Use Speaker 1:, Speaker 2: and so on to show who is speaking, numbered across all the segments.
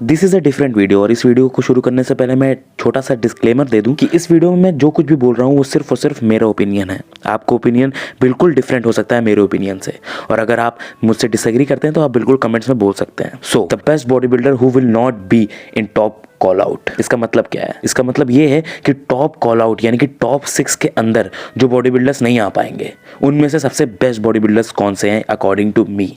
Speaker 1: This is a different video और इस video को शुरू करने से पहले मैं छोटा सा डिस्क्लेमर दे दूं कि इस वीडियो में मैं जो कुछ भी बोल रहा हूँ वो सिर्फ और सिर्फ मेरा ओपिनियन है। आपका ओपिनियन बिल्कुल डिफरेंट हो सकता है मेरे ओपिनियन से, और अगर आप मुझसे डिसएग्री करते हैं तो आप बिल्कुल कमेंट्स में बोल सकते हैं। So the best body builder who will not be in top call out. इसका मतलब क्या है? इसका मतलब ये है कि टॉप कॉल आउट यानी कि टॉप 6 के अंदर जो बॉडी बिल्डर्स नहीं आ पाएंगे उनमें से सबसे बेस्ट बॉडी बिल्डर्स कौन से हैं अकॉर्डिंग टू मी।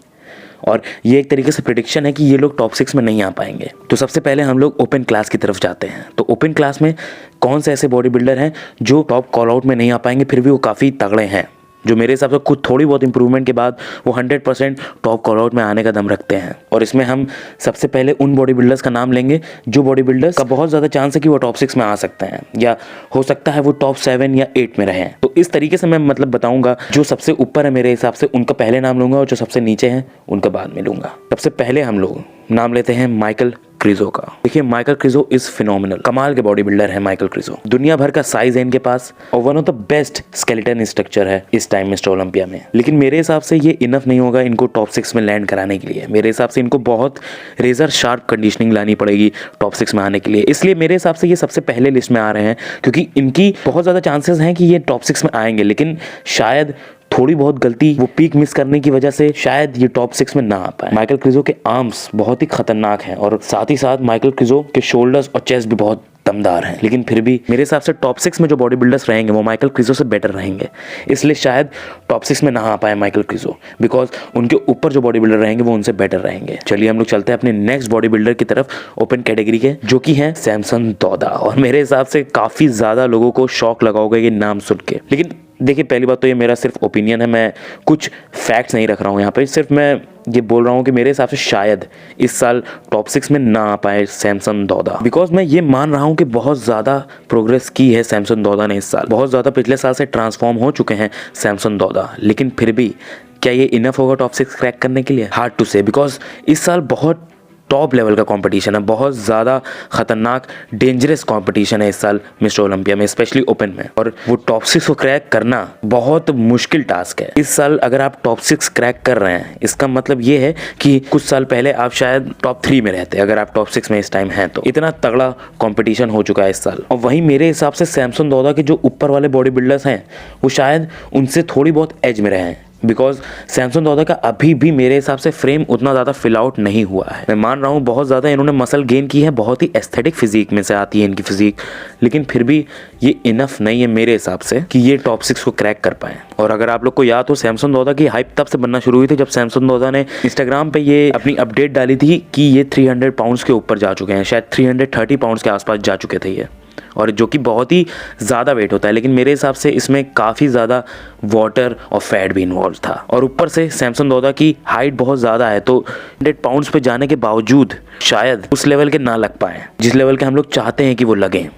Speaker 1: और ये एक तरीके से प्रेडिक्शन है कि ये लोग टॉप 6 में नहीं आ पाएंगे। तो सबसे पहले हम लोग ओपन क्लास की तरफ जाते हैं। तो ओपन क्लास में कौन से ऐसे बॉडी बिल्डर हैं जो टॉप कॉल आउट में नहीं आ पाएंगे फिर भी वो काफ़ी तगड़े हैं, जो मेरे हिसाब से खुद थोड़ी बहुत इंप्रूवमेंट के बाद वो 100% टॉप कॉल आउट में आने का दम रखते हैं। और इसमें हम सबसे पहले उन बॉडी बिल्डर्स का नाम लेंगे जो बॉडी बिल्डर्स का बहुत ज़्यादा चांस है कि वो टॉप 6 में आ सकते हैं, या हो सकता है वो टॉप 7 या 8 में रहें। तो इस तरीके से मैं मतलब बताऊंगा, जो सबसे ऊपर है मेरे हिसाब से उनका पहले नाम लूंगा और जो सबसे नीचे हैं उनका बाद में लूंगा। सबसे पहले हम लोग नाम लेते हैं माइकल क्रिजो का। देखिए माइकल क्रिजो इज फिनोमिनल, कमाल के बॉडी बिल्डर है माइकल क्रिजो। दुनिया भर का साइज है इनके पास और one of the best skeleton structure है इस टाइम मिस्टर ओलंपिया में। लेकिन मेरे हिसाब से ये इनफ नहीं होगा इनको टॉप 6 में लैंड कराने के लिए। मेरे हिसाब से इनको बहुत रेजर शार्प कंडीशनिंग लानी पड़ेगी टॉप 6 में आने के लिए। इसलिए मेरे हिसाब से ये सबसे पहले लिस्ट में आ रहे हैं, क्योंकि इनकी बहुत ज़्यादा चांसेस हैं कि ये टॉप 6 में आएंगे, लेकिन शायद थोड़ी बहुत गलती, वो पीक मिस करने की वजह से शायद ये टॉप 6 में ना आ पाए। माइकल क्रिजो के आर्म्स बहुत ही खतरनाक हैं और साथ ही साथ माइकल क्रिजो के शोल्डर्स और चेस्ट भी बहुत दमदार हैं। लेकिन फिर भी मेरे हिसाब से टॉप 6 में जो बॉडी बिल्डर्स रहेंगे वो माइकल क्रिजो से बेटर रहेंगे, इसलिए शायद टॉप 6 में ना आ पाए माइकल क्रिजो, बिकॉज उनके ऊपर जो बॉडी बिल्डर रहेंगे वो उनसे बेटर रहेंगे। चलिए हम लोग चलते हैं अपने नेक्स्ट बॉडी बिल्डर की तरफ ओपन कैटेगरी के, जो कि है सैमसन दौदा। और मेरे हिसाब से काफ़ी ज़्यादा लोगों को शॉक लगा होगा ये नाम सुन के। लेकिन देखिए पहली बात तो ये मेरा सिर्फ ओपिनियन है, मैं कुछ फैक्ट्स नहीं रख रहा हूँ यहाँ पे, सिर्फ मैं ये बोल रहा हूँ कि मेरे हिसाब से शायद इस साल टॉप 6 में ना आ पाए सैमसन दौदा, बिकॉज मैं ये मान रहा हूँ कि बहुत ज़्यादा प्रोग्रेस की है सैमसन दौदा ने इस साल, बहुत ज़्यादा पिछले साल से ट्रांसफॉर्म हो चुके हैं सैमसन दौदा। लेकिन फिर भी क्या ये इनफ होगा टॉप 6 क्रैक करने के लिए? हार्ड टू से, बिकॉज इस साल बहुत टॉप लेवल का कंपटीशन है, बहुत ज़्यादा खतरनाक डेंजरस कंपटीशन है इस साल मिस्टर ओलंपिया में, स्पेशली ओपन में। और वो टॉप 6 को क्रैक करना बहुत मुश्किल टास्क है। इस साल अगर आप टॉप 6 क्रैक कर रहे हैं इसका मतलब ये है कि कुछ साल पहले आप शायद टॉप 3 में रहते अगर आप टॉप 6 में इस टाइम हैं। तो इतना तगड़ा कंपटीशन हो चुका है इस साल। और वहीं मेरे हिसाब से सैमसन दौदा के जो ऊपर वाले बॉडी बिल्डर्स हैं वो शायद उनसे थोड़ी बहुत एज में रहे हैं, बिकॉज सैमसन दौदा का अभी भी मेरे हिसाब से फ्रेम उतना ज़्यादा फिल आउट नहीं हुआ है। मैं मान रहा हूँ बहुत ज़्यादा इन्होंने मसल गेन की है, बहुत ही एस्थेटिक फिजिक में से आती है इनकी फिजिक, लेकिन फिर भी ये इनफ नहीं है मेरे हिसाब से कि ये टॉप 6 को क्रैक कर पाएँ। और अगर आप लोग को याद हो सैमसन दौदा की हाइप तब से बनना शुरू हुई थी जब सैमसन दौदा ने इंस्टाग्राम पे ये अपनी अपडेट डाली थी कि ये 300 पाउंड्स के ऊपर जा चुके हैं, शायद 330 पाउंड्स के आसपास जा चुके थे ये, और जो कि बहुत ही ज़्यादा वेट होता है। लेकिन मेरे हिसाब से इसमें काफ़ी ज़्यादा वाटर और फैट भी इन्वॉल्व था, और ऊपर से सैमसन दौदा की हाइट बहुत ज़्यादा है, तो 100 पाउंड्स पे जाने के बावजूद शायद उस लेवल के ना लग पाए जिस लेवल के हम लोग चाहते हैं कि वो लगें।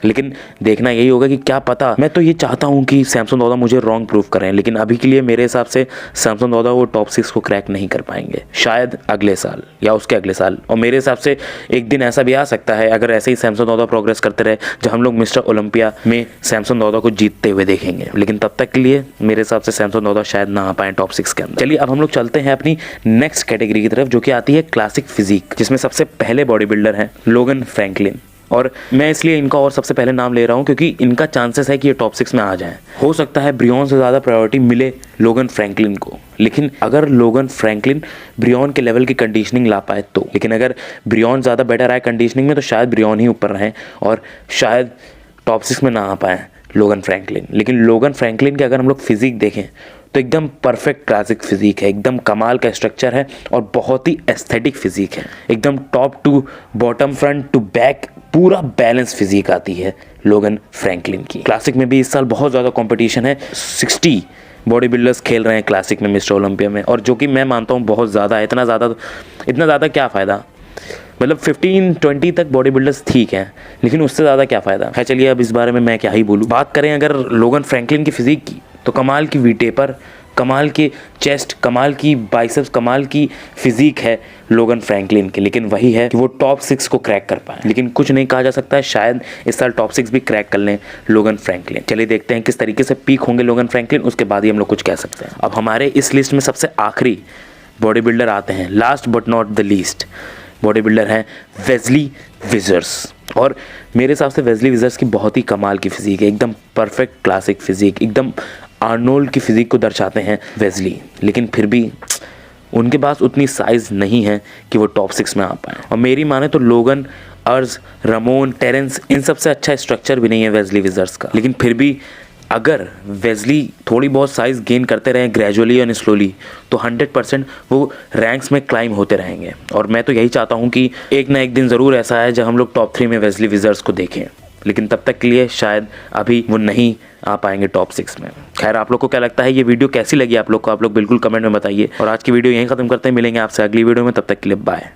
Speaker 1: लेकिन देखना यही होगा कि क्या पता, मैं तो ये चाहता हूँ कि सैमसन दौदा मुझे रॉन्ग प्रूव करें, लेकिन अभी के लिए मेरे हिसाब से सैमसन दौदा वो टॉप 6 को क्रैक नहीं कर पाएंगे, शायद अगले साल या उसके अगले साल। और मेरे हिसाब से एक दिन ऐसा भी आ सकता है अगर ऐसे ही सैमसन दौदा प्रोग्रेस करते रहे जब हम लोग मिस्टर ओलंपिया में सैमसन दौदा को जीतते हुए देखेंगे। लेकिन तब तक के लिए मेरे हिसाब से सैमसन दौदा शायद ना आ पाए टॉप 6 के अंदर। चलिए अब हम लोग चलते हैं अपनी नेक्स्ट कैटेगरी की तरफ, जो कि आती है क्लासिक फिजिक, जिसमें सबसे पहले बॉडी बिल्डर हैं लोगन फ्रैंकलिन। और मैं इसलिए इनका और सबसे पहले नाम ले रहा हूँ क्योंकि इनका चांसेस है कि ये टॉप 6 में आ जाएं। हो सकता है ब्रियॉन से ज़्यादा प्रायोरिटी मिले लोगन फ्रैंकलिन को, लेकिन अगर लोगन फ्रैंकलिन ब्रियॉन के लेवल की कंडीशनिंग ला पाए तो। लेकिन अगर ब्रियॉन ज़्यादा बेटर आए कंडीशनिंग में तो शायद ब्रियॉन ही ऊपर रहें और शायद टॉप 6 में ना आ पाए लोगन फ्रैंकलिन। लेकिन लोगन फ्रैंकलिन के अगर हम लोग फिजिक देखें तो एकदम परफेक्ट क्लासिक फिजिक है, एकदम कमाल का स्ट्रक्चर है और बहुत ही एस्थेटिक फिजिक है, एकदम top to bottom front to back पूरा बैलेंस फिजिक आती है लोगन फ्रैंकलिन की। क्लासिक में भी इस साल बहुत ज़्यादा कंपटीशन है, 60 बॉडी बिल्डर्स खेल रहे हैं क्लासिक में मिस्टर ओलंपिया में, और जो कि मैं मानता हूँ बहुत ज़्यादा है। इतना ज़्यादा क्या फ़ायदा, मतलब 15-20 तक बॉडी बिल्डर्स ठीक हैं, लेकिन उससे ज़्यादा क्या फ़ायदा है। चलिए अब इस बारे में मैं क्या ही बोलूँ। बात करें अगर लोगन फ्रैंकलिन की फिजिक की तो कमाल की वीटेपर, कमाल के चेस्ट, कमाल की बाइसेप्स, कमाल की फिजिक है लोगन फ्रैंकलिन की। लेकिन वही है कि वो टॉप 6 को क्रैक कर पाए। लेकिन कुछ नहीं कहा जा सकता है, शायद इस साल टॉप 6 भी क्रैक कर लें लोगन फ्रैंकलिन। चलिए देखते हैं किस तरीके से पीक होंगे लोगन फ्रैंकलिन, उसके बाद ही हम लोग कुछ कह सकते हैं। अब हमारे इस लिस्ट में सबसे आखिरी बॉडी बिल्डर आते हैं, last but not the least, body builder है वेस्ली विजर्स। और मेरे हिसाब से वेस्ली विजर्स की बहुत ही कमाल की फिजिक है, एकदम परफेक्ट क्लासिक फिजिक, एकदम आर्नोल्ड की फिजिक को दर्शाते हैं वेस्ली। लेकिन फिर भी उनके पास उतनी साइज़ नहीं है कि वो टॉप 6 में आ पाए। और मेरी माने तो लोगन, अर्ज, रमोन, टेरेंस, इन सबसे अच्छा स्ट्रक्चर भी नहीं है वेस्ली विजर्स का। लेकिन फिर भी अगर वेस्ली थोड़ी बहुत साइज़ गेन करते रहें ग्रेजुअली और स्लोली, तो 100% वो रैंक्स में क्लाइम होते रहेंगे। और मैं तो यही चाहता हूँ कि एक ना एक दिन ज़रूर ऐसा है जब हम लोग टॉप 3 में वेस्ली विजर्स को देखें। लेकिन तब तक के लिए शायद अभी वो नहीं आ पाएंगे टॉप 6 में। खैर, आप लोग को क्या लगता है, ये वीडियो कैसी लगी आप लोग को, आप लोग बिल्कुल कमेंट में बताइए। और आज की वीडियो यहीं ख़त्म करते हैं, मिलेंगे आपसे अगली वीडियो में, तब तक के लिए बाय।